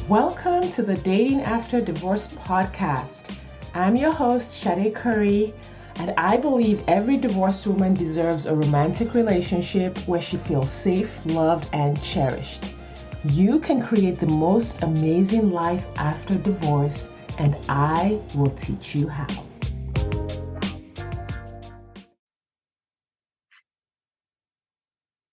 Welcome to the Dating After Divorce podcast. I'm your host, Shade Curry, and I believe every divorced woman deserves a romantic relationship where she feels safe, loved, and cherished. You can create the most amazing life after divorce, and I will teach you how.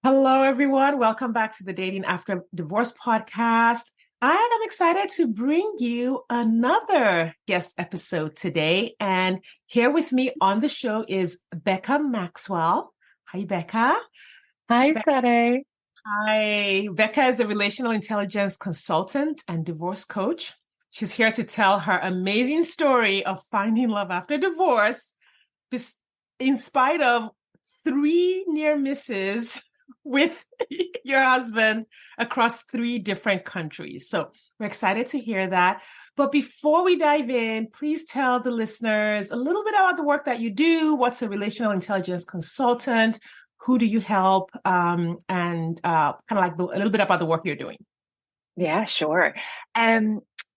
Hello, everyone. Welcome back to the Dating After Divorce podcast. I am excited to bring you another guest episode today. And here with me on the show is Becca Maxwell. Hi, Becca. Hi, Sade. Hi. Becca is a relational intelligence consultant and divorce coach. She's here to tell her amazing story of finding love after divorce, in spite of 3 near misses with your husband across 3 different countries. So we're excited to hear that. But before we dive in, please tell the listeners a little bit about the work that you do. What's a relational intelligence consultant? Who do you help? And kind of like a little bit about the work you're doing. Yeah, sure.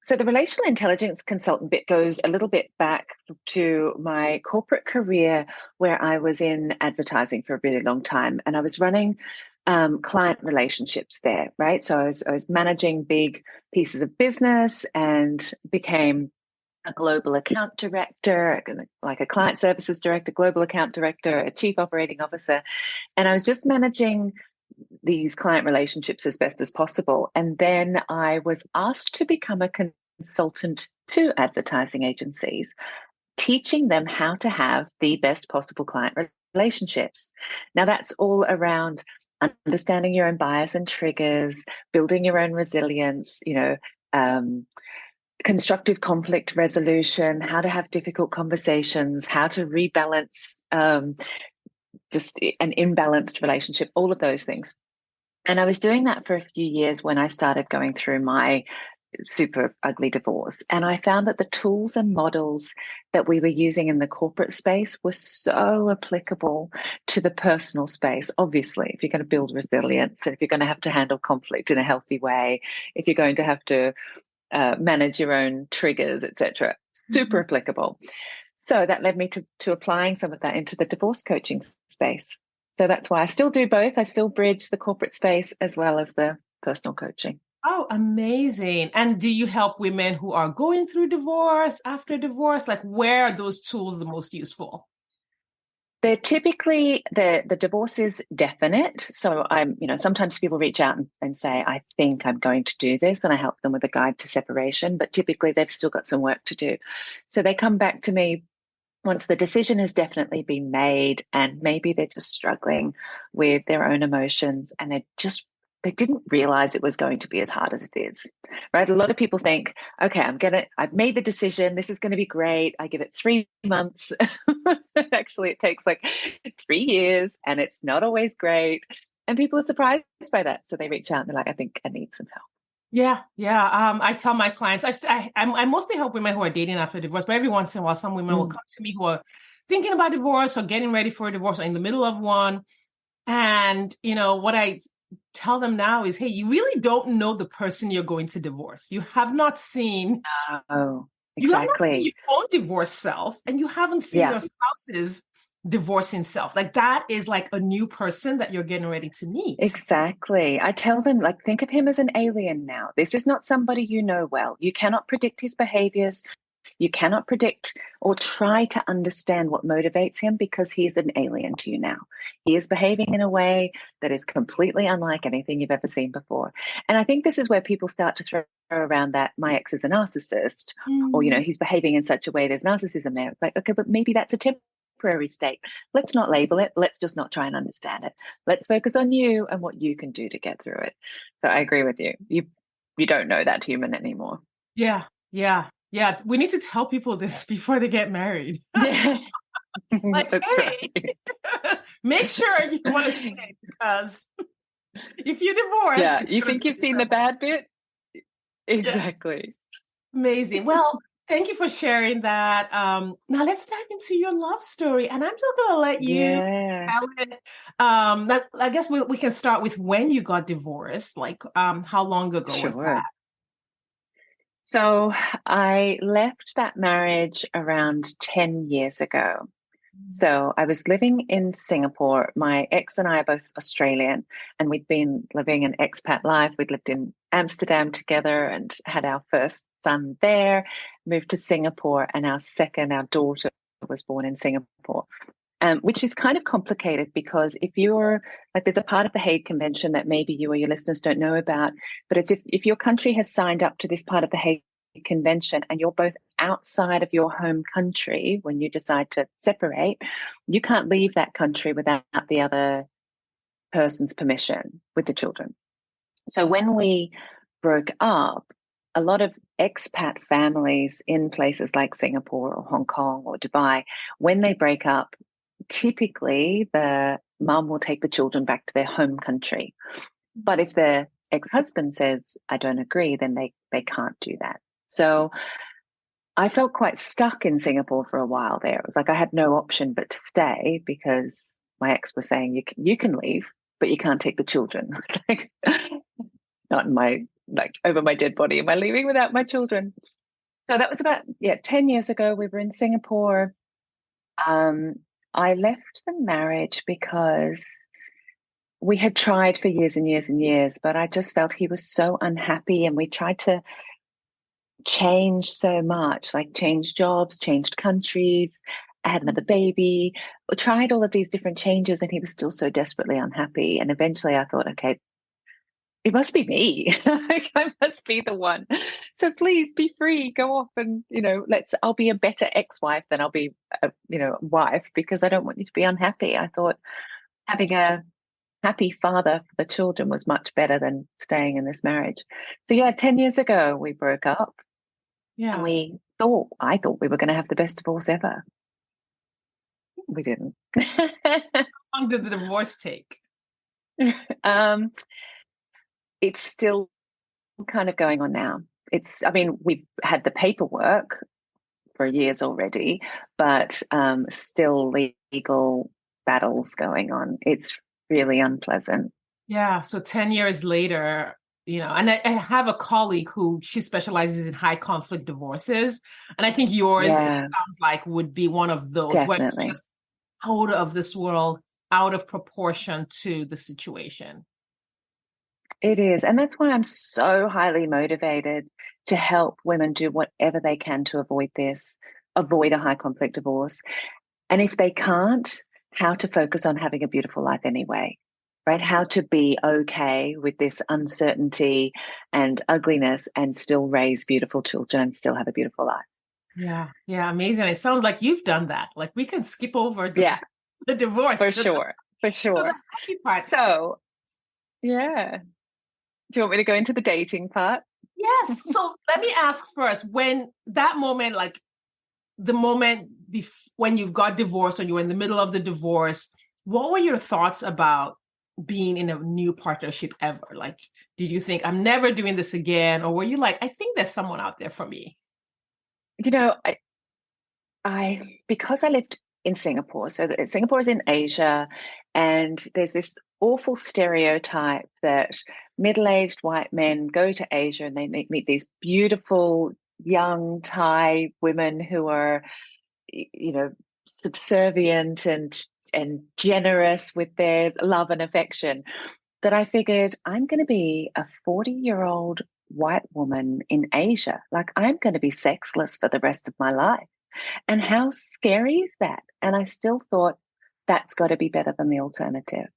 So the relational intelligence consultant bit goes a little bit back to my corporate career where I was in advertising for a really long time, and I was running client relationships there, right? So I was managing big pieces of business and became a global account director, like a client services director, global account director, a chief operating officer, and I was just managing these client relationships as best as possible. And then I was asked to become a consultant to advertising agencies, teaching them how to have the best possible client relationships. Now, that's all around understanding your own bias and triggers, building your own resilience, constructive conflict resolution, how to have difficult conversations, how to rebalance just an imbalanced relationship, all of those things. And I was doing that for a few years when I started going through my super ugly divorce. And I found that the tools and models that we were using in the corporate space were so applicable to the personal space. Obviously, if you're going to build resilience, and if you're going to have to handle conflict in a healthy way, if you're going to have to manage your own triggers, etc., super applicable. So that led me to applying some of that into the divorce coaching space. So that's why I still do both. I still bridge the corporate space as well as the personal coaching. Oh, amazing. And do you help women who are going through divorce, after divorce? Like, where are those tools the most useful? They're typically, the divorce is definite. So sometimes people reach out and say, I think I'm going to do this, and I help them with a guide to separation, but typically they've still got some work to do. So they come back to me once the decision has definitely been made, and maybe they're just struggling with their own emotions, and they didn't realize it was going to be as hard as it is, right? A lot of people think, okay, I've made the decision. This is going to be great. I give it 3 months. Actually, it takes like 3 years, and it's not always great. And people are surprised by that. So they reach out and they're like, I think I need some help. Yeah. I tell my clients, I mostly help women who are dating after divorce, but every once in a while, some women will come to me who are thinking about divorce or getting ready for a divorce or in the middle of one. And, what I tell them now is, hey, you really don't know the person you're going to divorce. You have not seen, Oh, exactly. You have not seen your own divorced self, and you haven't seen your spouse's divorcing self. Like, that is like a new person that you're getting ready to meet. Exactly. I tell them, like, think of him as an alien now. This is not somebody you know well. You cannot predict his behaviors. You cannot predict or try to understand what motivates him, because he is an alien to you now. He is behaving in a way that is completely unlike anything you've ever seen before. And I think this is where people start to throw around that my ex is a narcissist, or, he's behaving in such a way, there's narcissism there. It's like, okay, but maybe that's a temporary state. Let's not label it. Let's just not try and understand it. Let's focus on you and what you can do to get through it. So I agree with you. You don't know that human anymore. Yeah. We need to tell people this before they get married. Yeah. Like, That's hey, right. make sure you want to stay, because if you divorce, Yeah, you think you've seen the bad bit? Exactly. Yeah. Amazing. Well, thank you for sharing that. Now let's dive into your love story, and I'm just going to let you tell it. I guess we can start with when you got divorced. Like, how long ago was that? So I left that marriage around 10 years ago. So I was living in Singapore. My ex and I are both Australian, and we'd been living an expat life. We'd lived in Amsterdam together and had our first son there, moved to Singapore, and our daughter, was born in Singapore. Which is kind of complicated because if you're like, there's a part of the Hague Convention that maybe you or your listeners don't know about, but it's if your country has signed up to this part of the Hague Convention and you're both outside of your home country when you decide to separate, you can't leave that country without the other person's permission with the children. So when we broke up, a lot of expat families in places like Singapore or Hong Kong or Dubai, when they break up, typically the mum will take the children back to their home country. But if the ex-husband says, I don't agree, then they can't do that. So I felt quite stuck in Singapore for a while there. It was like I had no option but to stay because my ex was saying, you can leave, but you can't take the children. Like, not in my, like, over my dead body. Am I leaving without my children? So that was about, 10 years ago. We were in Singapore. I left the marriage because we had tried for years and years and years, but I just felt he was so unhappy, and we tried to change so much, like change jobs, changed countries. I had another baby, tried all of these different changes, and he was still so desperately unhappy. And eventually I thought, okay, it must be me. Like, I must be the one. So please be free, go off and, I'll be a better ex-wife than I'll be a, wife, because I don't want you to be unhappy. I thought having a happy father for the children was much better than staying in this marriage. So 10 years ago we broke up, and I thought we were going to have the best divorce ever. We didn't. How long did the divorce take? It's still kind of going on now. We've had the paperwork for years already, but still legal battles going on. It's really unpleasant. Yeah. So 10 years later, and I have a colleague who she specializes in high conflict divorces. And I think yours sounds like would be one of those where it's Definitely. just out of this world, out of proportion to the situation. It is. And that's why I'm so highly motivated to help women do whatever they can to avoid a high conflict divorce. And if they can't, how to focus on having a beautiful life anyway, right? How to be okay with this uncertainty and ugliness and still raise beautiful children and still have a beautiful life. Yeah. Yeah. Amazing. It sounds like you've done that. Like we can skip over the divorce. For sure. For To sure. the happy part. So, yeah. Do you want me to go into the dating part? Yes. So let me ask first, when that moment, like the moment when you got divorced or you were in the middle of the divorce, what were your thoughts about being in a new partnership ever? Like, did you think I'm never doing this again? Or were you like, I think there's someone out there for me? I because I lived in Singapore, so that Singapore is in Asia, and there's this awful stereotype that middle-aged white men go to Asia and they meet these beautiful young Thai women who are, subservient and generous with their love and affection. That I figured I'm going to be a 40-year-old white woman in Asia. Like, I'm going to be sexless for the rest of my life. And how scary is that? And I still thought that's got to be better than the alternative.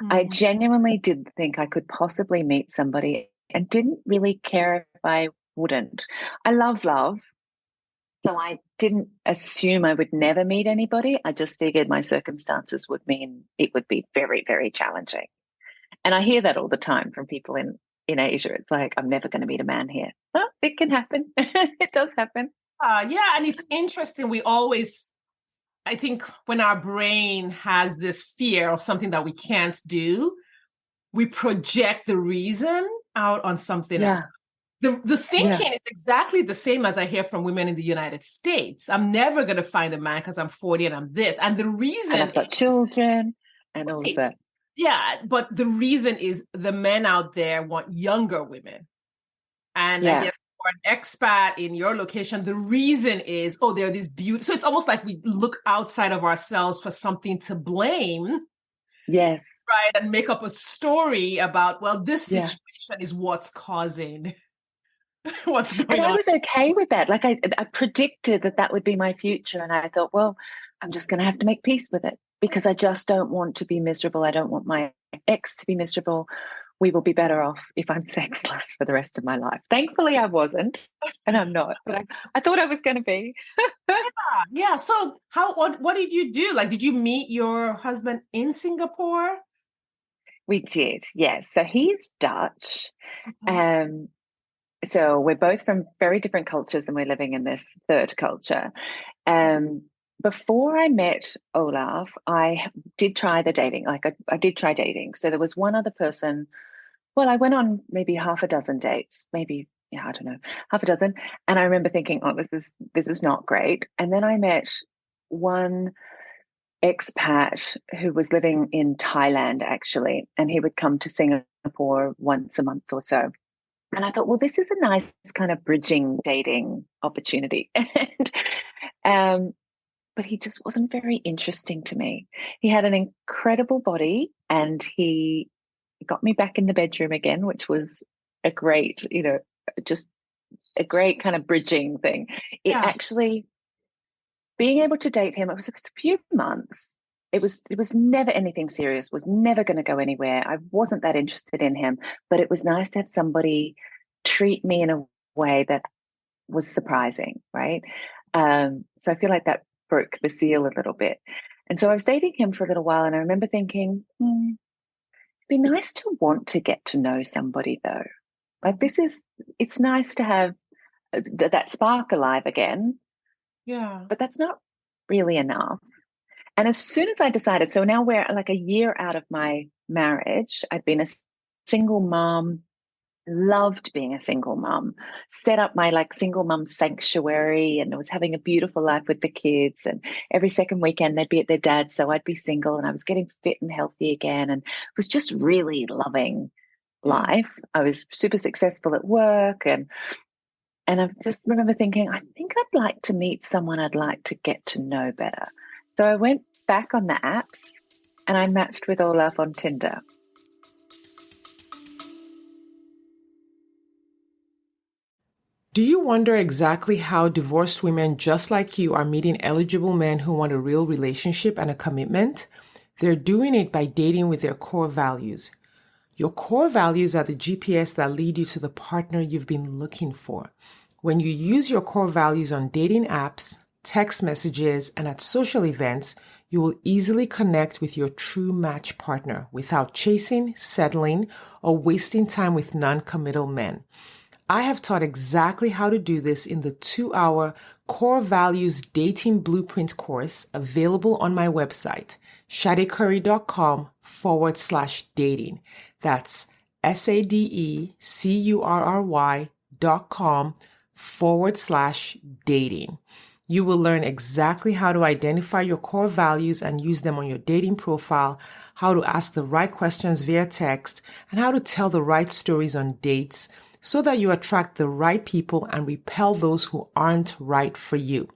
I genuinely did think I could possibly meet somebody and didn't really care if I wouldn't. I love love. So I didn't assume I would never meet anybody. I just figured my circumstances would mean it would be very, very challenging. And I hear that all the time from people in Asia. It's like, I'm never going to meet a man here. Well, it can happen. It does happen. Yeah. And it's interesting. I think when our brain has this fear of something that we can't do, we project the reason out on something else. The thinking is exactly the same as I hear from women in the United States. I'm never going to find a man because I'm 40 and I'm this. And the reason and I've got children and all of that. Yeah, but the reason is the men out there want younger women. And I guess an expat in your location, the reason is, oh, there are these beauty. So it's almost like we look outside of ourselves for something to blame, Yes. right? And make up a story about, well, this Yeah. situation is what's causing what's And going I on. was okay with that. Like I predicted that that would be my future. And I thought, well, I'm just going to have to make peace with it because I just don't want to be miserable. I don't want my ex to be miserable. We will be better off if I'm sexless for the rest of my life. Thankfully, I wasn't, and I'm not, but I thought I was going to be. Yeah. So what did you do? Like, did you meet your husband in Singapore? We did, yes. So he's Dutch. Okay. So we're both from very different cultures and we're living in this third culture. Um, Before I met Olaf, I did try the dating. Like I did try dating. So there was one other person. Well, I went on maybe half a dozen dates, maybe, yeah, I don't know, half a dozen. And I remember thinking, oh, this is not great. And then I met one expat who was living in Thailand actually, and he would come to Singapore once a month or so. And I thought, well, this is a nice kind of bridging dating opportunity. And but he just wasn't very interesting to me. He had an incredible body and he got me back in the bedroom again, which was a great, just a great kind of bridging thing. It Yeah. actually being able to date him, it was a few months. It was never anything serious, was never going to go anywhere. I wasn't that interested in him, but it was nice to have somebody treat me in a way that was surprising, right? So I feel like that broke the seal a little bit. And so I was dating him for a little while, and I remember thinking, it'd be nice to want to get to know somebody though. Like it's nice to have that spark alive again, Yeah. but that's not really enough. And as soon as I decided, so now we're like a year out of my marriage, I'd been a single mom, loved being a single mom, set up my like single mom sanctuary, and I was having a beautiful life with the kids. And every second weekend they'd be at their dad's, so I'd be single, and I was getting fit and healthy again, and was just really loving Yeah. life. I was super successful at work, and I just remember thinking, I think I'd like to meet someone I'd like to get to know better. So I went back on the apps and I matched with Olaf on Tinder. Do you wonder exactly how divorced women just like you are meeting eligible men who want a real relationship and a commitment? They're doing it by dating with their core values. Your core values are the GPS that lead you to the partner you've been looking for. When you use your core values on dating apps, text messages, and at social events, you will easily connect with your true match partner without chasing, settling, or wasting time with non-committal men. I have taught exactly how to do this in the 2-hour Core Values Dating Blueprint course available on my website, shadecurry.com/dating. That's SADECURRY.com/dating. You will learn exactly how to identify your core values and use them on your dating profile, how to ask the right questions via text, and how to tell the right stories on dates so that you attract the right people and repel those who aren't right for you.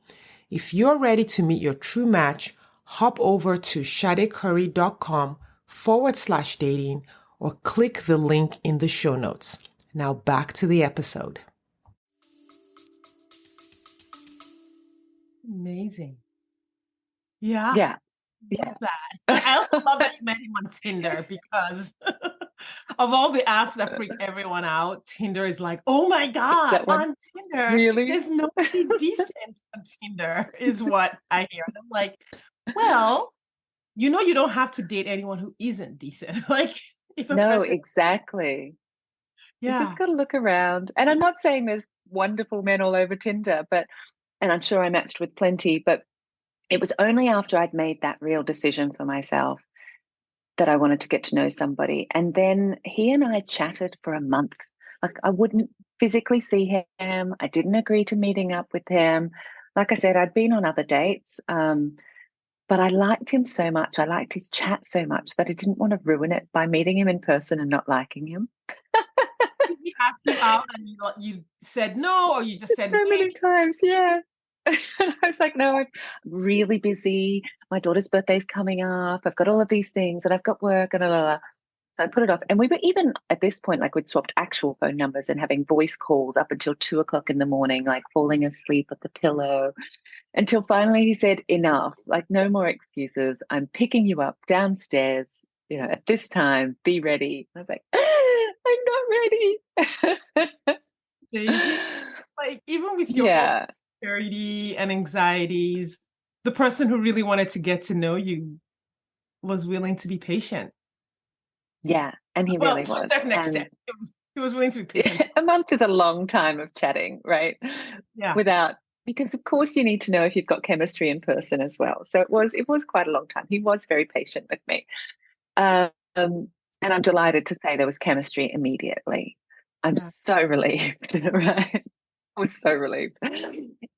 If you're ready to meet your true match, hop over to shadecurry.com/dating or click the link in the show notes. Now back to the episode. Amazing. Yeah. Yeah. Love that. I also love that you met him on Tinder because of all the apps that freak everyone out, Tinder is like, oh my God, That one. on Tinder, Really? there's nobody decent on Tinder, is what I hear. And I'm like, well, you don't have to date anyone who isn't decent. Like, if a No, person, exactly. You just yeah, got to look around. And I'm not saying there's wonderful men all over Tinder, and I'm sure I matched with plenty, but it was only after I'd made that real decision for myself that I wanted to get to know somebody. And then he and I chatted for a month. Like I wouldn't physically see him. I didn't agree to meeting up with him. Like I said, I'd been on other dates, but I liked him so much. I liked his chat so much that I didn't want to ruin it by meeting him in person and not liking him. he ask you out and you said no, or you just said So many wait? times, yeah. I was like, no, I'm really busy. My daughter's birthday's coming up. I've got all of these things and I've got work and blah, blah, blah. So I put it off. And we were even at this point, like we'd swapped actual phone numbers and having voice calls up until 2 o'clock in the morning, like falling asleep at the pillow, until finally he said, enough, like no more excuses. I'm picking you up downstairs, at this time, be ready. I was like, I'm not ready. Daisy, like even with your own Yeah. insecurity and anxieties, the person who really wanted to get to know you was willing to be patient. Yeah. And he Well, really to a was. certain And extent, he was willing to be patient. a month is a long time of chatting, right? Yeah. Because of course you need to know if you've got chemistry in person as well. So it was quite a long time. He was very patient with me. Um, and I'm delighted to say there was chemistry immediately. I'm Yeah. so relieved, right? I was so relieved.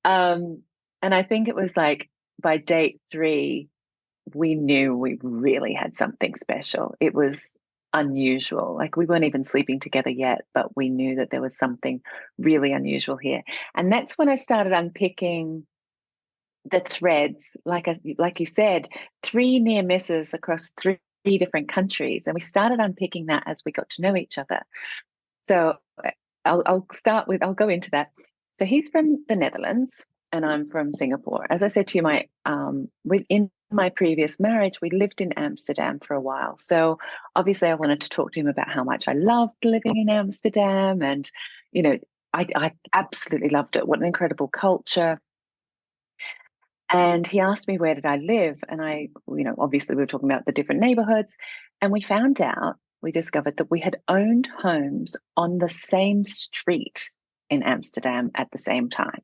And I think it was like by date 3, we knew we really had something special. It was unusual. Like we weren't even sleeping together yet, but we knew that there was something really unusual here. And that's when I started unpicking the threads. Like you said, 3 near misses across 3 different countries, and we started unpicking that as we got to know each other. So I'll go into that. So he's from the Netherlands and I'm from Singapore. As I said to you, within my previous marriage, we lived in Amsterdam for a while. So obviously I wanted to talk to him about how much I loved living in Amsterdam. And, I absolutely loved it. What an incredible culture. And he asked me, where did I live? And obviously we were talking about the different neighborhoods. And we discovered that we had owned homes on the same street in Amsterdam at the same time.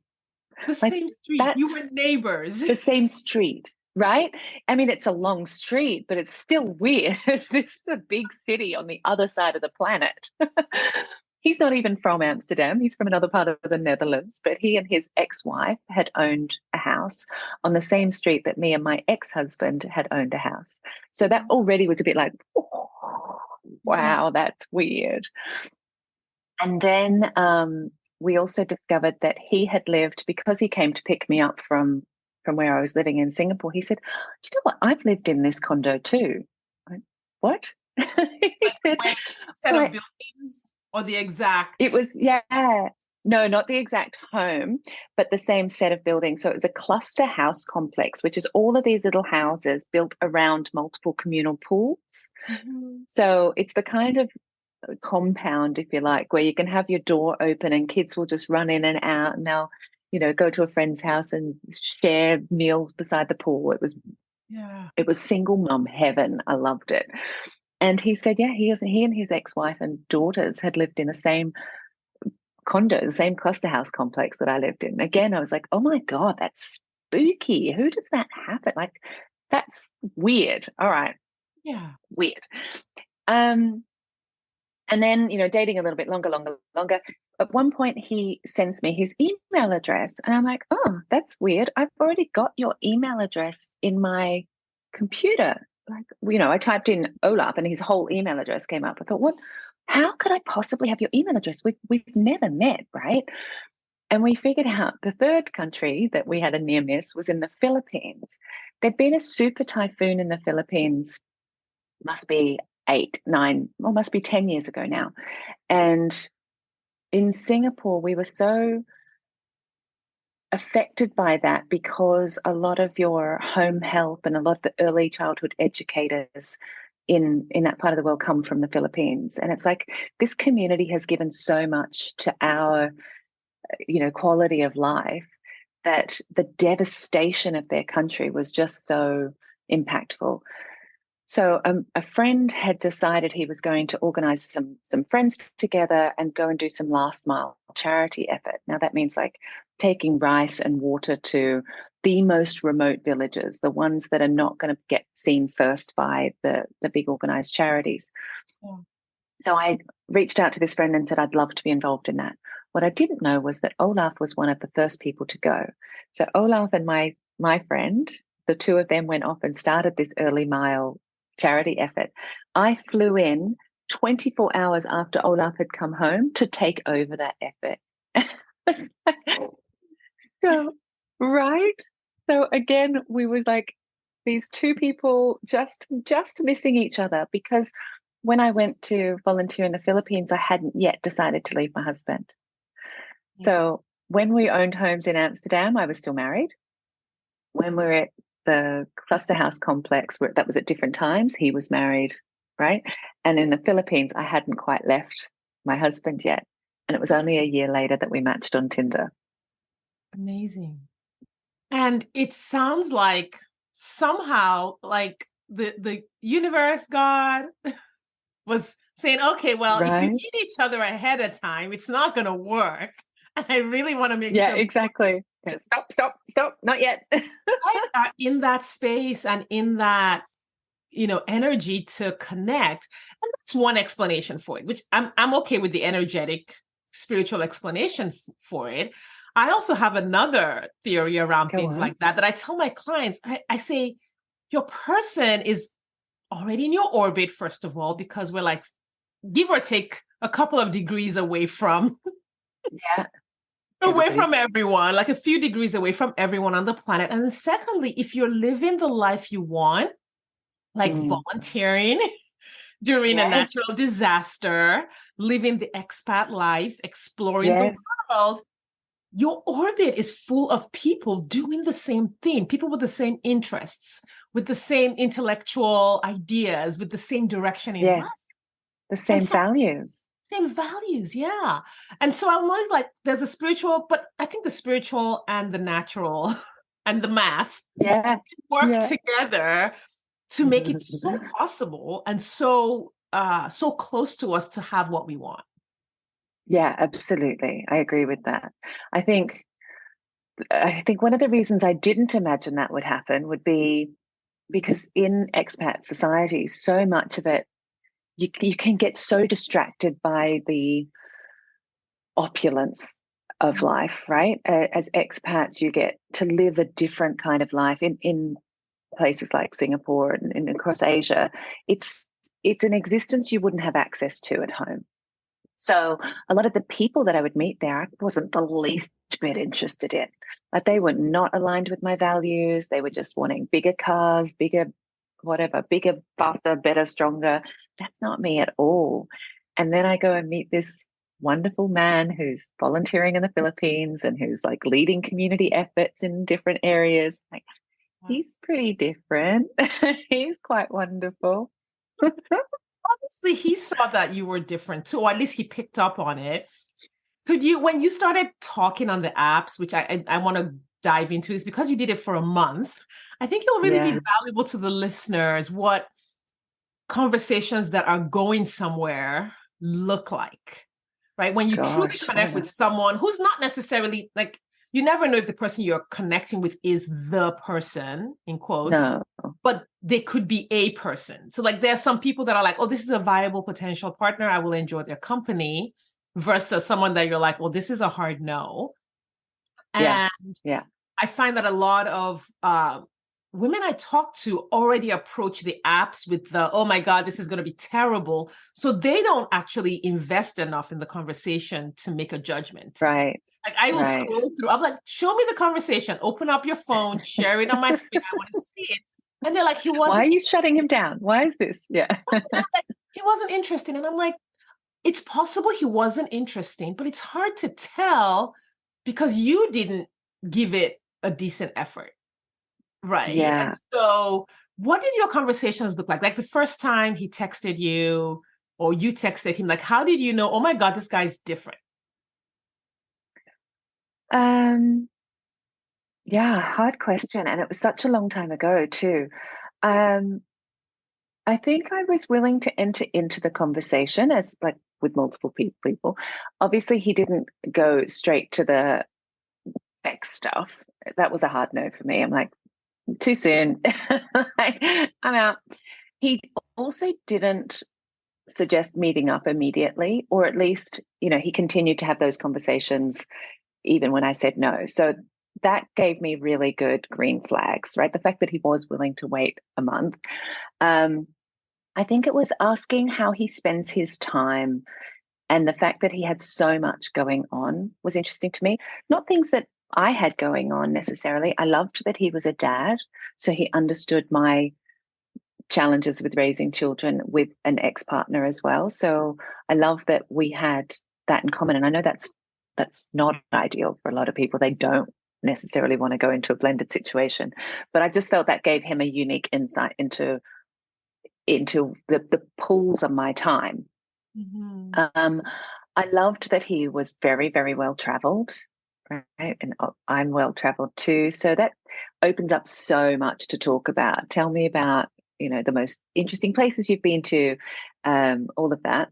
The Like same street. You that's were neighbors. the same street, right? I mean, it's a long street, but it's still weird. This is a big city on the other side of the planet. He's not even from Amsterdam. He's from another part of the Netherlands, but he and his ex-wife had owned a house on the same street that me and my ex-husband had owned a house. So that already was a bit like, oh, Yeah. wow, that's weird. And then we also discovered that he had lived, because he came to pick me up from where I was living in Singapore. He said, "Do you know what? I've lived in this condo too." I went, "What?" He Like said, when set of "Right." buildings or the It exact. was, yeah, no, not the exact home, but the same set of buildings. So it was a cluster house complex, which is all of these little houses built around multiple communal pools. Mhm. So it's the kind of compound, if you like, where you can have your door open and kids will just run in and out, and they'll, go to a friend's house and share meals beside the pool. Yeah. It was single mum heaven. I loved it. And he said, yeah, he and his ex-wife and daughters had lived in the same condo, the same cluster house complex that I lived in. Again, I was like, oh my God, that's spooky. Who does that happen? Like, that's weird. All right, Yeah. weird. Um, And then, dating a little bit longer. At one point, he sends me his email address. And I'm like, oh, that's weird. I've already got your email address in my computer. Like, I typed in Olaf and his whole email address came up. I thought, what? How could I possibly have your email address? We've never met, right? And we figured out the third country that we had a near miss was in the Philippines. There'd been a super typhoon in the Philippines, must be 8, 9, or must be 10 years ago now. And in Singapore, we were so affected by that because a lot of your home help and a lot of the early childhood educators in that part of the world come from the Philippines. And it's like this community has given so much to our, quality of life, that the devastation of their country was just so impactful. So a friend had decided he was going to organize some friends together and go and do some last mile charity effort. Now that means like taking rice and water to the most remote villages, the ones that are not going to get seen first by the big organized charities. Yeah. So I reached out to this friend and said I'd love to be involved in that. What I didn't know was that Olaf was one of the first people to go. So Olaf and my friend, the two of them went off and started this early mile charity effort. I flew in 24 hours after Olaf had come home to take over that effort. It's like, so, right? So again, we was like these two people just missing each other, because when I went to volunteer in the Philippines, I hadn't yet decided to leave my husband. So when we owned homes in Amsterdam, I was still married. When we were at the cluster house complex, that was at different times, he was married, right? And in the Philippines, I hadn't quite left my husband yet. And it was only a year later that we matched on Tinder. Amazing. And it sounds like somehow like the universe, God, was saying, okay, well, if you Right? meet each other ahead of time, it's not going to work. And I really want to make Yeah, sure exactly. Stop, not yet. I are in that space and in that, energy to connect. And that's one explanation for it, which I'm okay with the energetic spiritual explanation for it. I also have another theory around Go things on. like that I tell my clients. I say, your person is already in your orbit, first of all, because we're like, give or take a couple of degrees away from Yeah, away everybody. from everyone, like a few degrees away from everyone on the planet. And then secondly, if you're living the life you want, like volunteering during a natural Yes. disaster, living the expat life, exploring the Yes. world, your orbit is full of people doing the same thing, people with the same interests, with the same intellectual ideas, with the same direction in life. Yes. The And same so, values. same values, yeah. And so I'm always like, there's a spiritual, but I think the spiritual and the natural and the math Yeah. work Yeah. together to make it so possible and so close to us to have what we want. Yeah, absolutely. I agree with that. I think I think one of the reasons I didn't imagine that would happen would be because in expat society, so much of it, you can get so distracted by the opulence of life, right? As expats, you get to live a different kind of life in places like Singapore and across Asia. It's an existence you wouldn't have access to at home. So a lot of the people that I would meet there, I wasn't the least bit interested in. Like, they were not aligned with my values. They were just wanting bigger cars, bigger whatever, bigger, faster, better, stronger. That's not me at all. And then I go and meet this wonderful man who's volunteering in the Philippines and who's like leading community efforts in different areas. Like, he's pretty different. He's quite wonderful. Obviously, he saw that you were different too, or at least he picked up on it. Could you, when you started talking on the apps, which I want to dive into, is because you did it for a month, I think it'll really be Yeah. valuable to the listeners what conversations that are going somewhere look like, right? When you truly Gosh, I connect don't with know. someone who's not necessarily like, you never know if the person you're connecting with is the person, in quotes, No. but they could be a person. So, like, there are some people that are like, oh, this is a viable potential partner. I will enjoy their company, versus someone that you're like, well, this is a hard no. Yeah. And Yeah. I find that a lot of women I talk to already approach the apps with the, oh my God, this is going to be terrible. So they don't actually invest enough in the conversation to make a judgment. Right. Like, I will Right. scroll through, I'm like, show me the conversation, open up your phone, share it on my screen. I want to see it. And they're like, he Why are wasn't, you shutting him down? Why is this? Yeah. like, he wasn't interesting. And I'm like, it's possible he wasn't interesting, but it's hard to tell because you didn't give it a decent effort. Right. And Yeah. so, what did your conversations look like? Like the first time he texted you or you texted him, like, how did you know, oh my God, this guy's different? Um, yeah, hard question. And it was such a long time ago too. Um, I think I was willing to enter into the conversation as like with multiple people. Obviously, he didn't go straight to the sex stuff. That was a hard no for me. I'm like, too soon. Like, I'm out. He also didn't suggest meeting up immediately, or at least, he continued to have those conversations even when I said no. So that gave me really good green flags, right? The fact that he was willing to wait a month. Um, I think it was asking how he spends his time, and the fact that he had so much going on was interesting to me. Not things that I had going on necessarily. I loved that he was a dad, so he understood my challenges with raising children with an ex-partner as well. So I love that we had that in common. And I know that's not ideal for a lot of people. They don't necessarily want to go into a blended situation. But I just felt that gave him a unique insight into the pulls of my time. Mm-hmm. I loved that he was very, very well traveled, right? And I'm well traveled too. So that opens up so much to talk about. Tell me about, the most interesting places you've been to, all of that.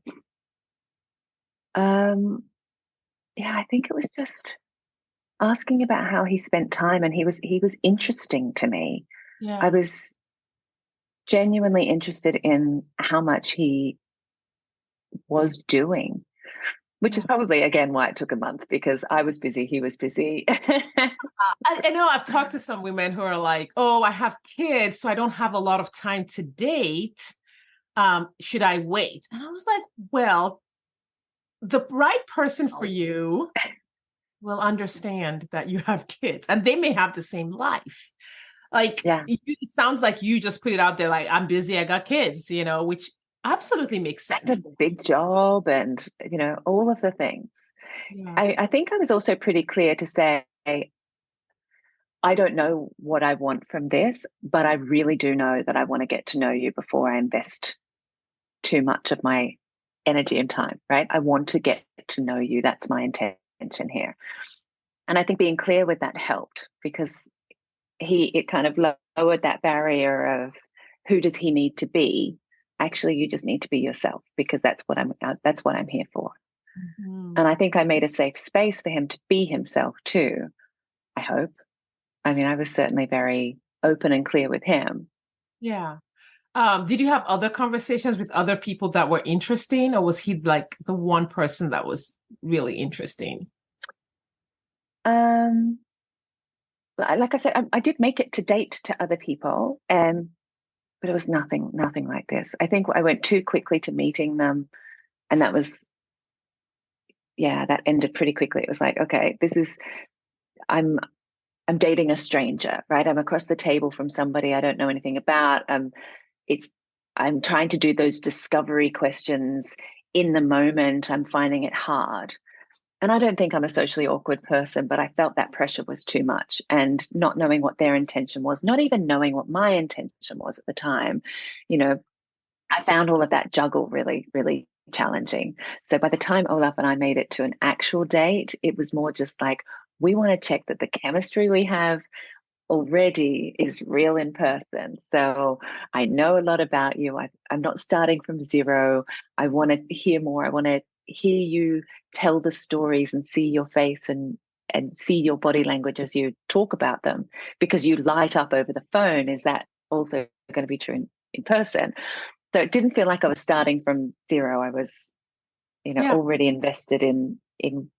Yeah, I think it was just asking about how he spent time, and he was interesting to me. I Yeah. was genuinely interested in how much he was doing, which Yeah. is probably again why it took a month, because I was busy, he was busy. I know I've talked to some women who are like, oh, I have kids, so I don't have a lot of time to date. Should I wait? And I was like, well, the right person for you will understand that you have kids and they may have the same life. Like, Yeah, it sounds like you just put it out there, like, I'm busy, I got kids, which absolutely makes sense. and a big job, and all of the things. Yeah. I think I was also pretty clear to say, I don't know what I want from this, but I really do know that I want to get to know you before I invest too much of my energy and time, right? I want to get to know you. That's my intention here. And I think being clear with that helped, because it kind of lowered that barrier of who does he need to be. Actually, you just need to be yourself, because that's what I'm here for. Mhm. And I think I made a safe space for him to be himself too, I hope. I mean, I was certainly very open and clear with him. Yeah. Did you have other conversations with other people that were interesting, or was he like the one person that was really interesting? Um, but like I said, I did make it to date to other people, but it was nothing like this. I think I went too quickly to meeting them, and that ended pretty quickly. It was like, okay, I'm I'm dating a stranger, right? I'm across the table from somebody I don't know anything about. It's I'm trying to do those discovery questions in the moment. I'm finding it hard. And I don't think I'm a socially awkward person, but I felt that pressure was too much, and not knowing what their intention was, not even knowing what my intention was at the time. You know, I found all of that juggle really, really challenging. So by the time Olaf and I made it to an actual date, it was more just like, we want to check that the chemistry we have already is real in person. So I know a lot about you. I'm not starting from zero. I want to hear more. I want to hear you tell the stories and see your face, and see your body language as you talk about them, because you light up over the phone. Is that also going to be true in person? So it didn't feel like I was starting from zero. I was, Yeah. already invested in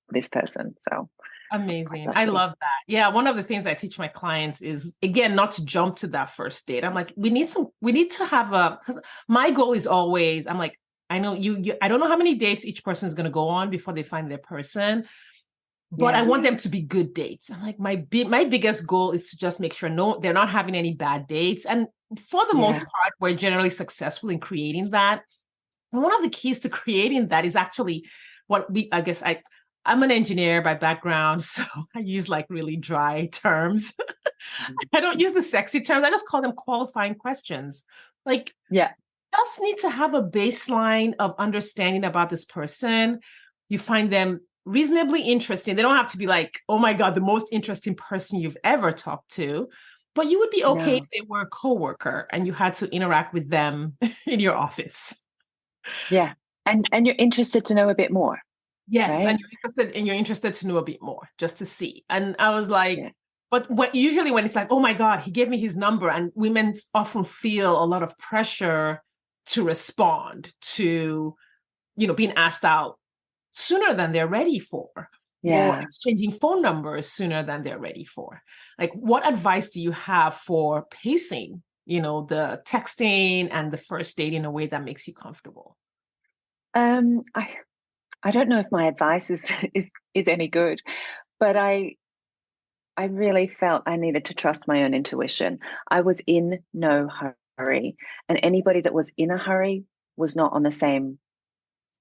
this person. So that's quite Amazing. I lovely. love that. Yeah. One of the things I teach my clients is, again, not to jump to that first date. I'm like, we need to have because my goal is always, I'm like, I know I don't know how many dates each person is going to go on before they find their person, but I Yeah, want them to be good dates. I'm like, my biggest goal is to just make sure they're not having any bad dates. And for the most yeah, part, we're generally successful in creating that. And one of the keys to creating that is actually I guess I'm an engineer by background, so I use like really dry terms. I don't use the sexy terms. I just call them qualifying questions. Like, yeah, just need to have a baseline of understanding about this person. You find them reasonably interesting. They don't have to be like, oh my God, the most interesting person you've ever talked to. But you would be okay if no, they were a coworker and you had to interact with them in your office. yeah. And you're interested to know a bit more, Yes, right? and you're interested to know a bit more just to see. And I was Yeah, like, but usually when it's like, oh my God, he gave me his number, and women often feel a lot of pressure to respond to, being asked out sooner than they're ready for, or yeah. exchanging phone numbers sooner than they're ready for. Like, what advice do you have for pacing the texting and the first date in a way that makes you comfortable? Um, I I don't know if my advice is any good, but I really felt I needed to trust my own intuition. I was in no hurry, and anybody that was in a hurry was not on the same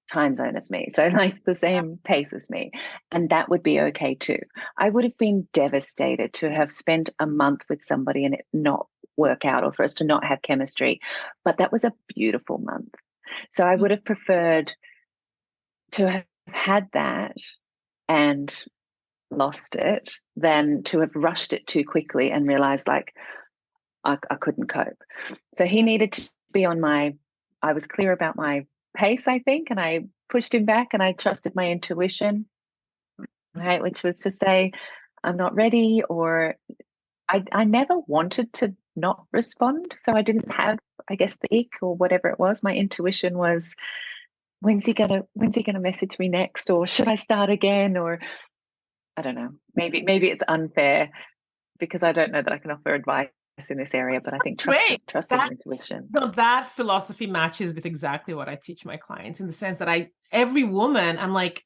time zone as me. So, like the same pace as me. And that would be okay too. I would have been devastated to have spent a month with somebody and it not work out, or for us to not have chemistry. But that was a beautiful month. So I would have preferred to have had that and lost it than to have rushed it too quickly and realized like I couldn't cope. So he needed to be on I was clear about my pace, I think, and I pushed him back and I trusted my intuition, right? Which was to say, I'm not ready, or I never wanted to not respond. So I didn't have, I guess, the ick or whatever it was. My intuition was, when's he gonna message me next? Or should I start again? Or I don't know. Maybe it's unfair because I don't know that I can offer advice in this area, but I think That's great. trusting your intuition. No, that philosophy matches with exactly what I teach my clients, in the sense that every woman, I'm like,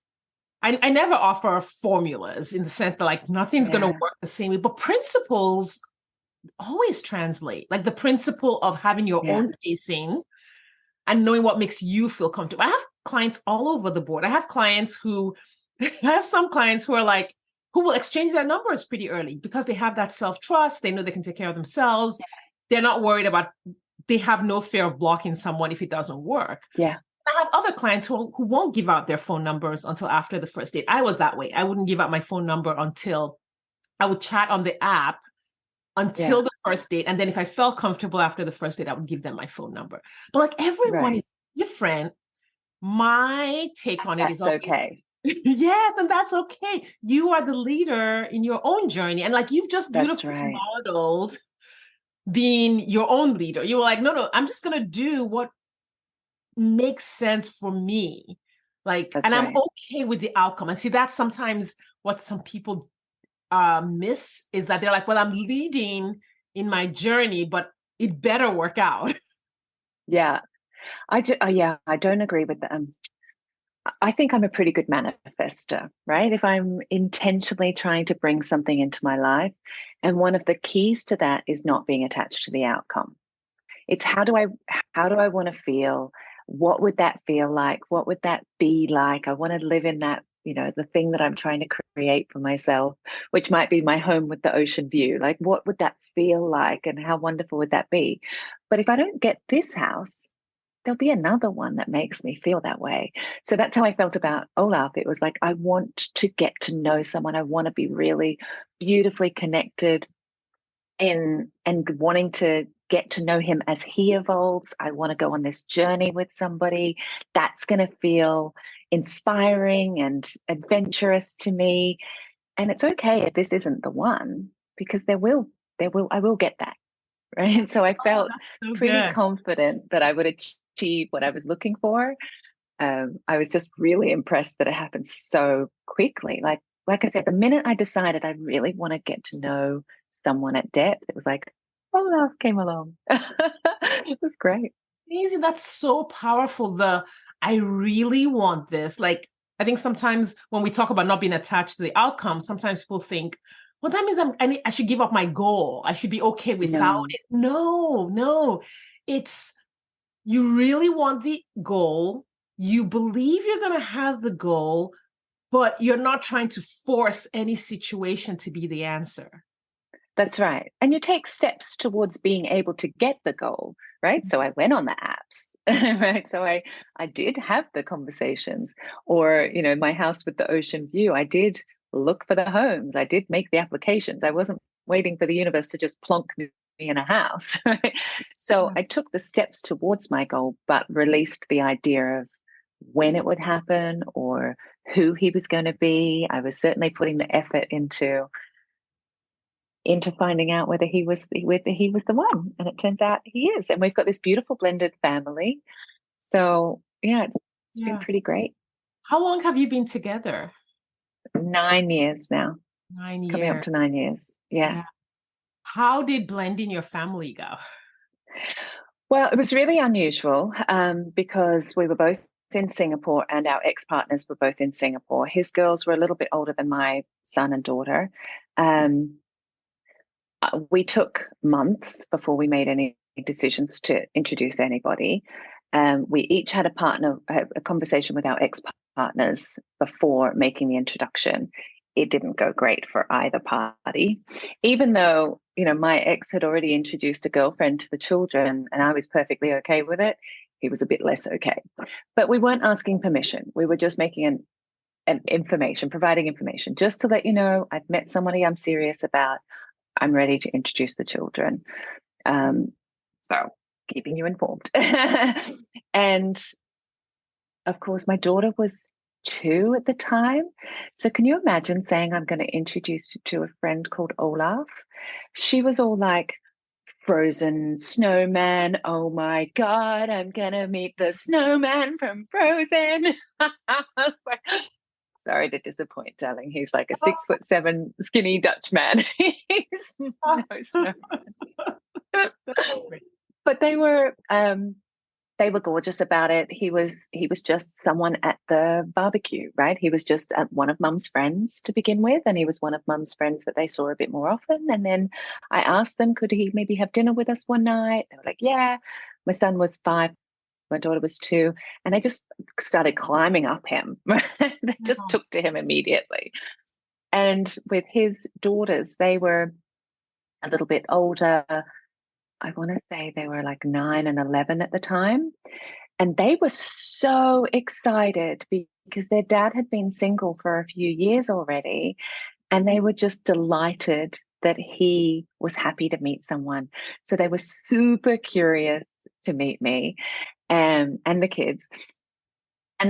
I never offer formulas, in the sense that like nothing's going to Yeah. work the same way, but principles always translate. Like the principle of having your Yeah. own pacing and knowing what makes you feel comfortable. I have clients all over the board. I have I have some clients who are like, who will exchange their numbers pretty early because they have that self-trust. They know they can take care of themselves. They're not worried about, they have no fear of blocking someone if it doesn't work. Yeah. I have other clients who won't give out their phone numbers until after the first date. I was that way. I wouldn't give out my phone number until I would chat on the app Yeah. until the first date. And then if I felt comfortable after the first date, I would give them my phone number. But like everyone Right. is different. My take on it is That's always, okay. yes, and that's okay. You are the leader in your own journey. And like you've just That's beautifully right. modeled being your own leader. You were like, no, I'm just going to do what makes sense for me. Like, and That's I'm right. okay with the outcome. And see, that's sometimes what some people miss, is that they're like, well, I'm leading in my journey, but it better work out. Yeah. Yeah, I don't agree with them. I think I'm a pretty good manifester, right? If I'm intentionally trying to bring something into my life, and one of the keys to that is not being attached to the outcome. It's how do I want to feel? What would that feel like? What would that be like? I want to live in that, the thing that I'm trying to create for myself, which might be my home with the ocean view. Like, what would that feel like? And how wonderful would that be? But if I don't get this house, there'll be another one that makes me feel that way. So that's how I felt about Olaf. It was like, I want to get to know someone. I want to be really beautifully connected in and wanting to get to know him as he evolves. I want to go on this journey with somebody that's going to feel inspiring and adventurous to me. And it's okay if this isn't the one, because I will get that. Right. So I Oh, felt that's so pretty good. confident that I would achieve what I was looking for. I was just really impressed that it happened so quickly. Like I said, the minute I decided I really want to get to know someone at depth, it was like, oh, love came along. It was great. Amazing. That's so powerful. I really want this. Like, I think sometimes when we talk about not being attached to the outcome, sometimes people think, well, that means I should give up my goal. I should be okay without No, it. No, no. It's, you really want the goal. You believe you're going to have the goal, but you're not trying to force any situation to be the answer. that's right. And you take steps towards being able to get the goal, right? So I went on the apps, right? So I did have the conversations, or, my house with the ocean view. I did look for the homes. I did make the applications. I wasn't waiting for the universe to just plonk me in a house. Right? So Yeah. I took the steps towards my goal, but released the idea of when it would happen or who he was going to be. I was certainly putting the effort into finding out whether he was the one, and it turns out he is, and we've got this beautiful blended family. So yeah, it's been Yeah. pretty great. How long have you been together? 9 years now, Nine coming up years. to 9 years. Yeah. Yeah. How did blending your family go? Well, it was really unusual because we were both in Singapore and our ex-partners were both in Singapore. His girls were a little bit older than my son and daughter. Um, we took months before we made any decisions to introduce anybody. We each had a conversation with our ex-partners before making the introduction. It didn't go great for either party, even though, my ex had already introduced a girlfriend to the children and I was perfectly okay with it. He was a bit less okay, but we weren't asking permission. We were just making providing information just to let you know I've met somebody I'm serious about. I'm ready to introduce the children. So keeping you informed. And of course, my daughter was 2 at the time. So can you imagine saying, I'm going to introduce you to a friend called Olaf? She was all like, Frozen snowman. Oh my God, I'm going to meet the snowman from Frozen. I was like, sorry to disappoint, darling. He's like a 6'7" skinny Dutch man. He's no snowman. But they were gorgeous about it. He was just someone at the barbecue, right? He was just one of Mum's friends to begin with, and he was one of Mum's friends that they saw a bit more often. And then I asked them, could he maybe have dinner with us one night? They were like, yeah. My son was 5, my daughter was 2, and they just started climbing up him. They just took to him immediately. And with his daughters, they were a little bit older. I want to say they were like 9 and 11 at the time. And they were so excited because their dad had been single for a few years already. And they were just delighted that he was happy to meet someone. So they were super curious to meet me and the kids. And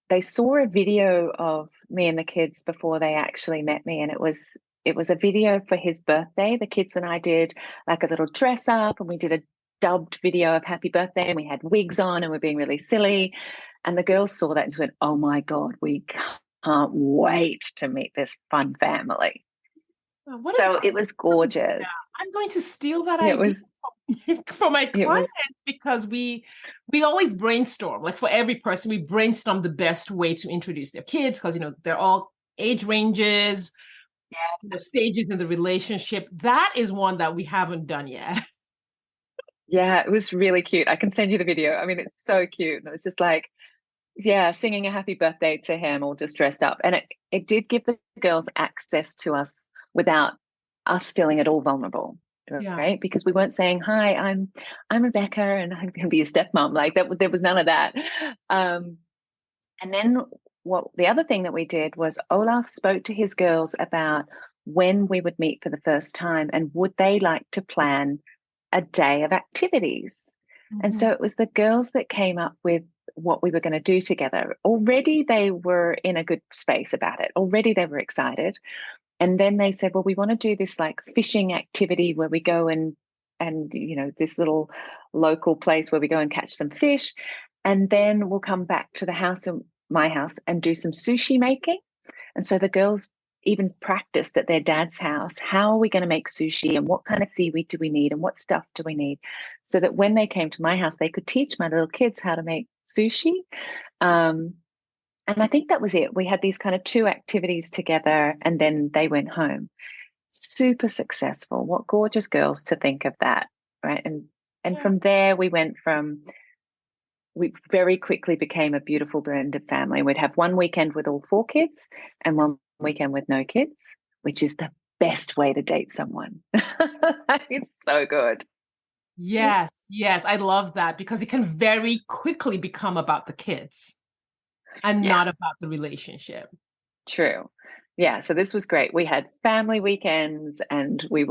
they saw a video of me and the kids before they actually met me. And it was a video for his birthday. The kids and I did like a little dress up and we did a dubbed video of happy birthday and we had wigs on and we're being really silly. And the girls saw that and went, oh my God, we can't wait to meet this fun family. So it was gorgeous. I'm going to steal that It idea was for my clients because we always brainstorm. Like for every person, we brainstorm the best way to introduce their kids because they're all age ranges, stages in the relationship. That is one that we haven't done yet. Yeah, it was really cute. I can send you the video. I mean, it's so cute. And it's just like, yeah, singing a happy birthday to him all just dressed up. And it did give the girls access to us without us feeling at all vulnerable. Right. Because we weren't saying, hi, I'm Rebecca and I'm going to be your stepmom. Like that, there was none of that. And then the other thing that we did was Olaf spoke to his girls about when we would meet for the first time and would they like to plan a day of activities. Mm-hmm. And so it was the girls that came up with what we were going to do together. Already they were in a good space about it. Already they were excited. And then they said, well, we want to do this like fishing activity where we go and this little local place where we go and catch some fish. And then we'll come back to the house, my house, and do some sushi making. And so the girls even practiced at their dad's house. How are we going to make sushi and what kind of seaweed do we need and what stuff do we need? So that when they came to my house, they could teach my little kids how to make sushi. And I think that was it. We had these kind of 2 activities together and then they went home. Super successful. What gorgeous girls to think of that, right? And from there, we very quickly became a beautiful blended family. We'd have one weekend with all 4 kids and one weekend with no kids, which is the best way to date someone. It's so good. Yes, I love that because it can very quickly become about the kids and not about the relationship. True. Yeah, so this was great. We had family weekends and we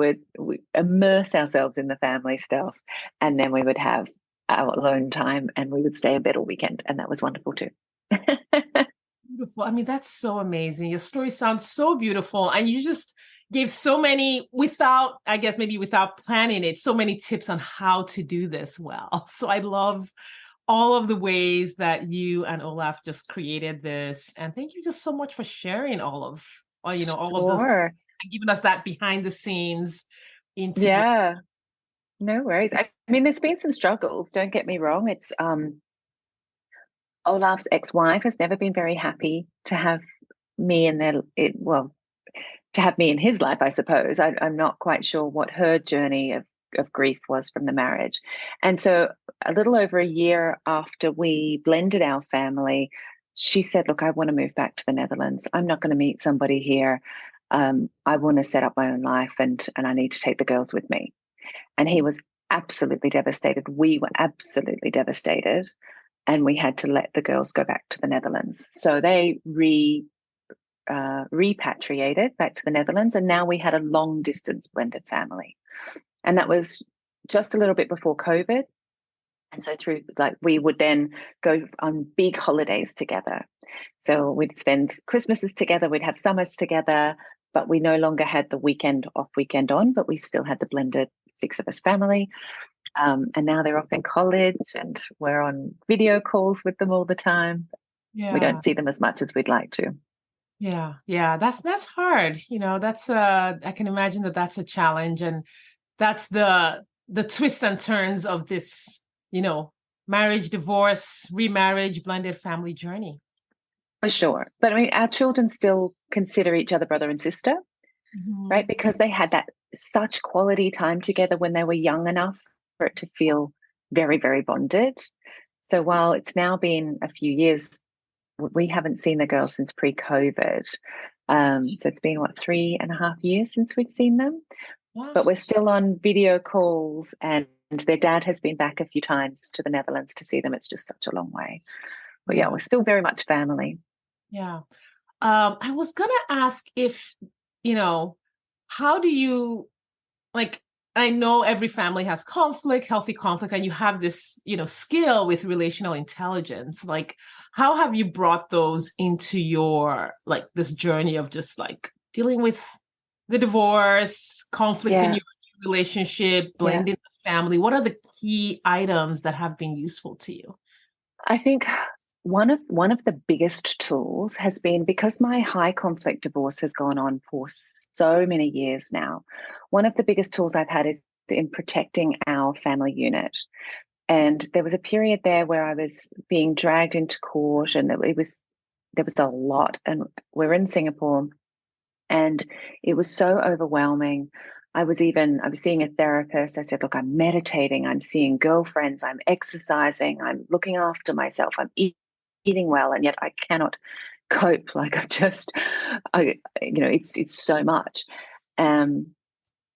immerse ourselves in the family stuff and then we would have our alone time and we would stay in bed all weekend and that was wonderful too. Beautiful. I mean, that's so amazing. Your story sounds so beautiful and you just gave so many without planning it, so many tips on how to do this well. So I love all of the ways that you and Olaf just created this. And thank you just so much for sharing all of this and giving us that behind the scenes interview. Yeah. No worries. I mean, there's been some struggles, don't get me wrong. It's Olaf's ex-wife has never been very happy to have me in well, to have me in his life, I suppose. I'm not quite sure what her journey of grief was from the marriage. And so a little over a year after we blended our family, she said, look, I want to move back to the Netherlands. I'm not going to meet somebody here. I want to set up my own life, and I need to take the girls with me. And he was absolutely devastated. We were absolutely devastated. And we had to let the girls go back to the Netherlands. So they repatriated back to the Netherlands, and now we had a long distance blended family. And that was just a little bit before COVID. And so through like we would then go on big holidays together. So we'd spend Christmases together, we'd have summers together, but we no longer had the weekend off, weekend on, but we still had the blended six of us family. And now they're off in college and we're on video calls with them all the time. We Yeah. don't see them as much as we'd like to. Yeah. Yeah. That's hard. That's I can imagine that that's a challenge. And that's the twists and turns of this, marriage, divorce, remarriage, blended family journey. For sure. But I mean, our children still consider each other brother and sister, right? Mhm. Because they had that such quality time together when they were young enough for it to feel very, very bonded. So while it's now been a few years, we haven't seen the girls since pre-COVID. So it's been, what, 3.5 years since we've seen them? Wow. But we're still on video calls, and their dad has been back a few times to the Netherlands to see them. It's just such a long way. But yeah, Yeah. we're still very much family. Yeah. I was gonna ask if, you know, how do you like I know every family has conflict, healthy conflict, and you have this, skill with relational intelligence. Like, how have you brought those into your this journey of just like dealing with the divorce, conflict in Yeah, your relationship, yeah. blending the family? What are the key items that have been useful to you? I think one of the biggest tools has been, because my high conflict divorce has gone on for so many years now. One of the biggest tools I've had is in protecting our family unit. And there was a period there where I was being dragged into court, and it was there was a lot. And we're in Singapore, and it was so overwhelming. I was seeing a therapist. I said, look, I'm meditating, I'm seeing girlfriends, I'm exercising, I'm looking after myself, I'm eating well, and yet I cannot cope. Like it's so much. Um,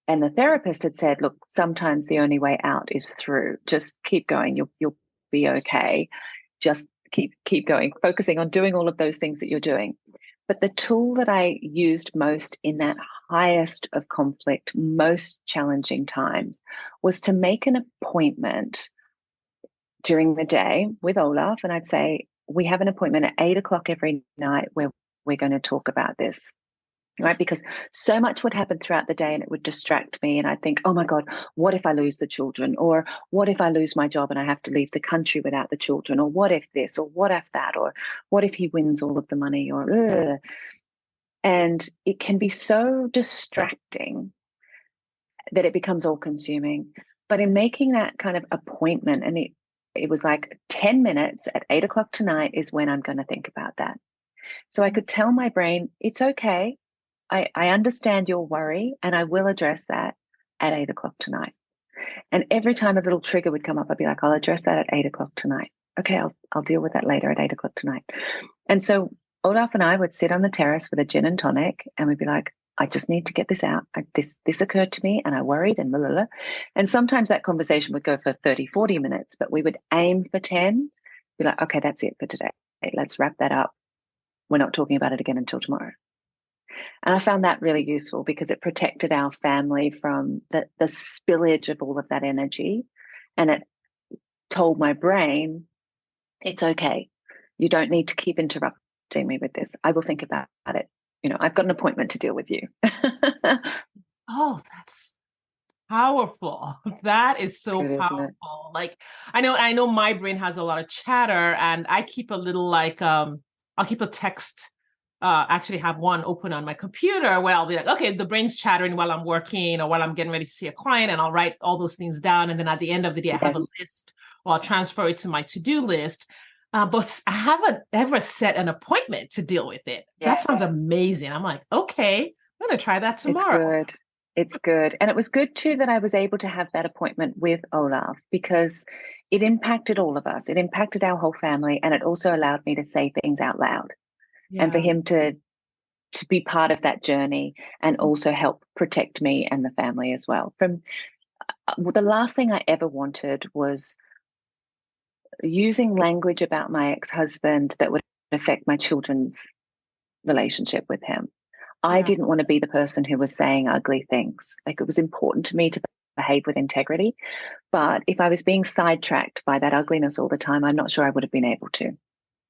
and the therapist had said, look, sometimes the only way out is through. Just keep going. You'll be okay. Just keep going, focusing on doing all of those things that you're doing. But the tool that I used most in that highest of conflict, most challenging times, was to make an appointment during the day with Olaf. And I'd say, we have an appointment at 8 o'clock every night where we're going to talk about this. Right. Because so much would happen throughout the day and it would distract me. And I'd think, oh my God, what if I lose the children? Or what if I lose my job and I have to leave the country without the children? Or what if this? Or what if that? Or what if he wins all of the money? Or, ugh. And it can be so distracting that it becomes all consuming. But in making that kind of appointment, and it was like 10 minutes at 8 o'clock tonight is when I'm going to think about that. So I could tell my brain, it's okay. I understand your worry, and I will address that at 8 o'clock tonight. And every time a little trigger would come up, I'd be like, I'll address that at 8 o'clock tonight. Okay, I'll deal with that later at 8 o'clock tonight. And so Olaf and I would sit on the terrace with a gin and tonic, and we'd be like, I just need to get this out. This occurred to me, and I worried, and blah, blah, blah. And sometimes that conversation would go for 30, 40 minutes, but we would aim for 10, be like, okay, that's it for today. Let's wrap that up. We're not talking about it again until tomorrow. And I found that really useful because it protected our family from the spillage of all of that energy. And it told my brain, it's okay. You don't need to keep interrupting me with this. I will think about it. I've got an appointment to deal with you. Oh, that's powerful. That is so Good, isn't it? powerful. Like I know my brain has a lot of chatter, and I keep a little I'll keep a text actually have one open on my computer where I'll be like, okay, the brain's chattering while I'm working or while I'm getting ready to see a client, and I'll write all those things down. And then at the end of the day, I have a Yes. list, or I'll transfer it to my to-do list. But I haven't ever set an appointment to deal with it. That Yes. sounds amazing. I'm like, okay, I'm going to try that It's tomorrow. good. It's good. And it was good too that I was able to have that appointment with Olaf because it impacted all of us. It impacted our whole family. And it also allowed me to say things out loud and for Yeah. him to be part of that journey and also help protect me and the family as well. From the last thing I ever wanted was using language about my ex-husband that would affect my children's relationship with him. I Yeah. didn't want to be the person who was saying ugly things. Like, it was important to me to behave with integrity. But if I was being sidetracked by that ugliness all the time, I'm not sure I would have been able to.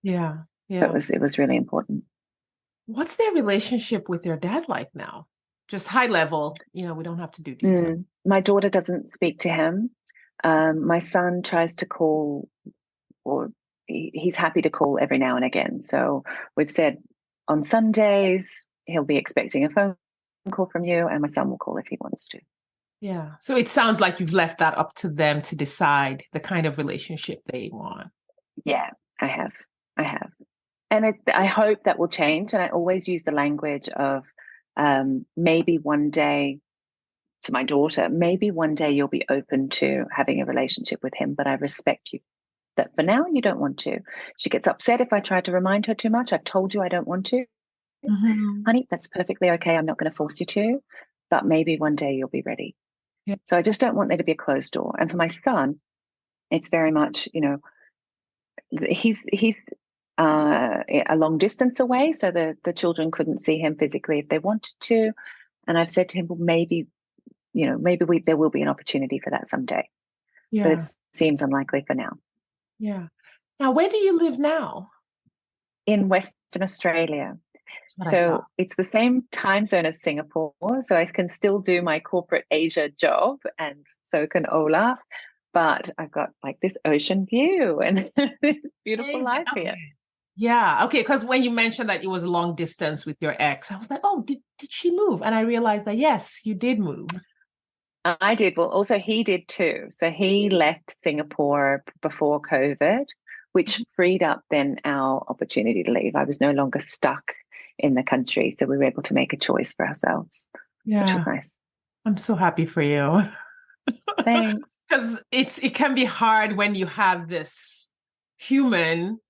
Yeah. So Yeah. it was really important. What's their relationship with their dad like now? Just high level, we don't have to do detail. My daughter doesn't speak to him. My son tries to call, or he's happy to call every now and again. So we've said on Sundays he'll be expecting a phone call from you, and my son will call if he wants to. Yeah. So it sounds like you've left that up to them to decide the kind of relationship they want. Yeah, I have. I have. And I hope that will change. And I always use the language of maybe one day, to my daughter, maybe one day you'll be open to having a relationship with him, but I respect you that for now you don't want to. She gets upset if I try to remind her too much. I've told you I don't want to. Mm-hmm. Honey, that's perfectly okay. I'm not going to force you to, but maybe one day you'll be ready. Yeah. So I just don't want there to be a closed door. And for my son, it's very much, he's a long distance away, so the children couldn't see him physically if they wanted to. And I've said to him, well, maybe there will be an opportunity for that someday, but Yeah. it seems unlikely for now. Yeah. Now, where do you live now? In Western Australia. That's what I thought. So it's the same time zone as Singapore. So I can still do my corporate Asia job, and so can Olaf. But I've got like this ocean view and this beautiful Amazing. life here. Okay. Yeah. Okay. Because when you mentioned that it was long distance with your ex, I was like, oh, did she move? And I realized that, yes, you did move. I did. Well, also he did too. So he left Singapore before COVID, which freed up then our opportunity to leave. I was no longer stuck in the country. So we were able to make a choice for ourselves, which was Yeah. nice. I'm so happy for you. Thanks. Because it can be hard when you have this human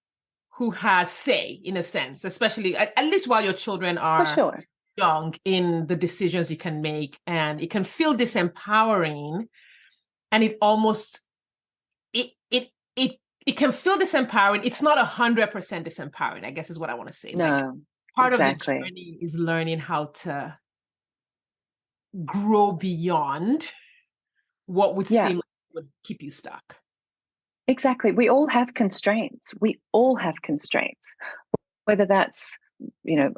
who has say, in a sense, especially at least while your children For are sure. young, in the decisions you can make. And it can feel disempowering. And it almost it can feel disempowering. It's not 100% disempowering, I guess is what I want to say. Like, No, part of the exactly. journey is learning how to grow beyond what would Yeah, seem like would keep you stuck. exactly. We all have constraints. We all have constraints, whether that's,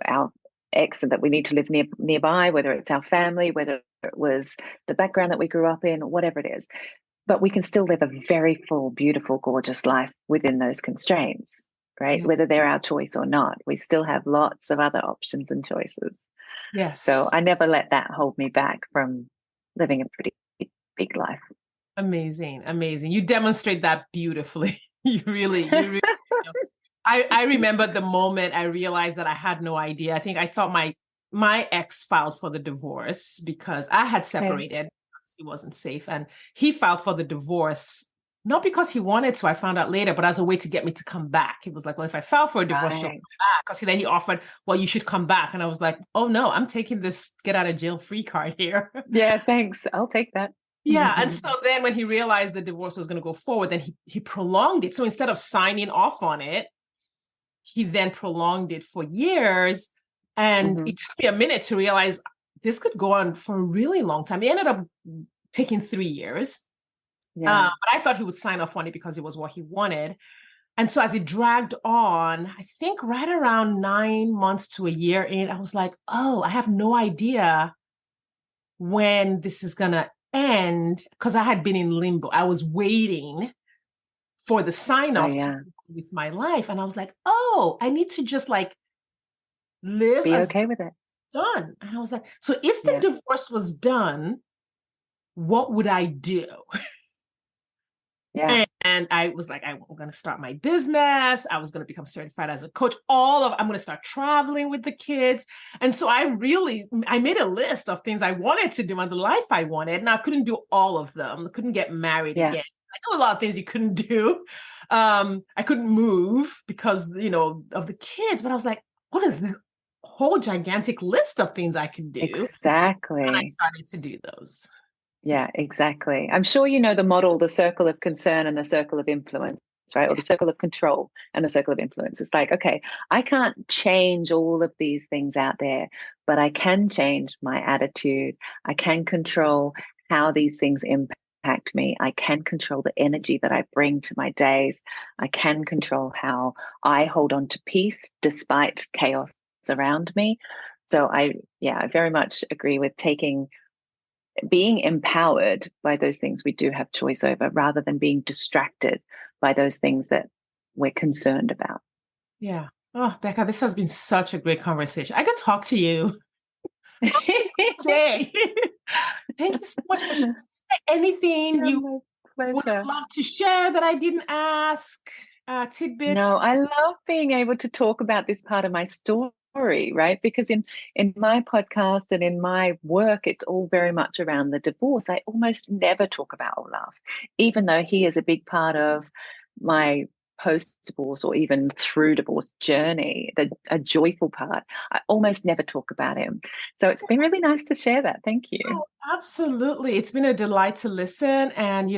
our ex that we need to live nearby, whether it's our family, whether it was the background that we grew up in, whatever it is. But we can still live a very full, beautiful, gorgeous life within those constraints, right? Yeah. Whether they're our choice or not, we still have lots of other options and choices. So Yes. I never let that hold me back from living a pretty big life. Amazing. Amazing. You demonstrate that beautifully. You really do. I remember the moment I realized that I had no idea. I think I thought my ex filed for the divorce because I had Okay. separated. He wasn't safe. And he filed for the divorce, not because he wanted to, I found out later, but as a way to get me to come back. He was like, well, if I file for a divorce, she'll come Right. back. Because then he offered, well, you should come back. And I was like, oh no, I'm taking this get out of jail free card here. Yeah, thanks. I'll take that. Yeah. And so then when he realized the divorce was going to go forward, then he prolonged it. So instead of signing off on it, he then prolonged it for years. And Mhm. it took me a minute to realize this could go on for a really long time. It ended up taking 3 years. Yeah. But I thought he would sign off on it because it was what he wanted. And so as it dragged on, I think right around 9 months to a year in, I was like, oh, I have no idea when this is going to end because I had been in limbo. I was waiting for the sign Oh, off to yeah. with my life. And I was like, oh, I need to just like live Be as okay with it. done. And I was like, so if the Yeah. divorce was done, what would I do? Yeah. And I was like, I'm going to start my business. I was going to become certified as a coach. I'm going to start traveling with the kids. And so I made a list of things I wanted to do and the life I wanted. And I couldn't do all of them. I couldn't get married Yeah. again. I know a lot of things you couldn't do. I couldn't move because, of the kids. But I was like, what is this whole gigantic list of things I could do? Exactly. And I started to do those. Yeah, exactly. I'm sure you know the model, the circle of concern and the circle of influence, right? Or the circle of control and the circle of influence. It's like, okay, I can't change all of these things out there, but I can change my attitude. I can control how these things impact me. I can control the energy that I bring to my days. I can control how I hold on to peace despite chaos around me. So I very much agree with being empowered by those things we do have choice over, rather than being distracted by those things that we're concerned about. Yeah. Oh, Becca, this has been such a great conversation. I could talk to you all day. Thank you so much for sharing. Anything you would have loved to share that I didn't ask? Tidbits? No, I love being able to talk about this part of my story, right? Because in my podcast and in my work, it's all very much around the divorce. I almost never talk about Olaf, even though he is a big part of my post-divorce or even through divorce journey, a joyful part. I almost never talk about him. So it's been really nice to share that. Thank you. Oh, absolutely. It's been a delight to listen. And,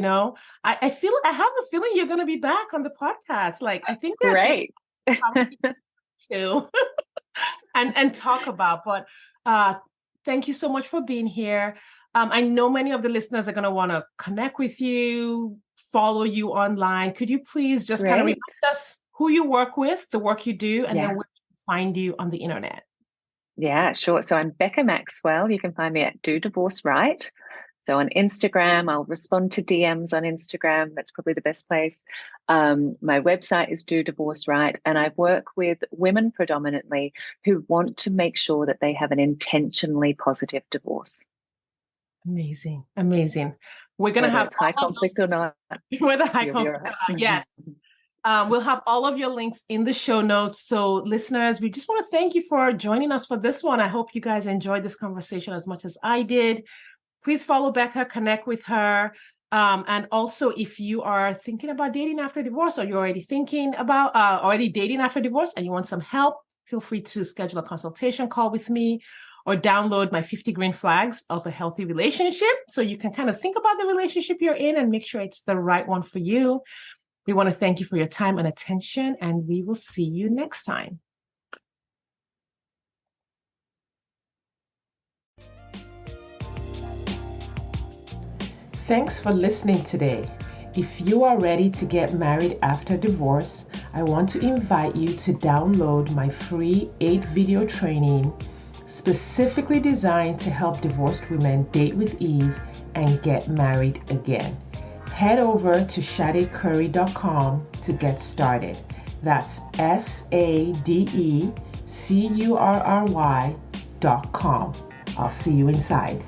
I have a feeling you're going to be back on the podcast. Like, I think there are things Great. to and talk about. But thank you so much for being here. I know many of the listeners are going to want to connect with you, follow you online. Could you please just kind of remind us who you work with, the work you do, and then where to find you on the internet? Yeah, sure. So I'm Becca Maxwell. You can find me at Do Divorce Right. So on Instagram, I'll respond to DMs on Instagram. That's probably the best place. My website is Do Divorce Right. And I work with women predominantly who want to make sure that they have an intentionally positive divorce. Amazing. Amazing. We're going to have high conflict or not. Whether high conflict or not. Yes. We'll have all of your links in the show notes. So listeners, we just want to thank you for joining us for this one. I hope you guys enjoyed this conversation as much as I did. Please follow Becca, connect with her. And also, if you are thinking about dating after divorce, or you're already thinking about already dating after divorce and you want some help, feel free to schedule a consultation call with me or download my 50 Green Flags of a Healthy Relationship. So you can kind of think about the relationship you're in and make sure it's the right one for you. We want to thank you for your time and attention, and we will see you next time. Thanks for listening today. If you are ready to get married after divorce, I want to invite you to download my free 8-video training specifically designed to help divorced women date with ease and get married again. Head over to sadecurry.com to get started. That's SADECURRY.com. I'll see you inside.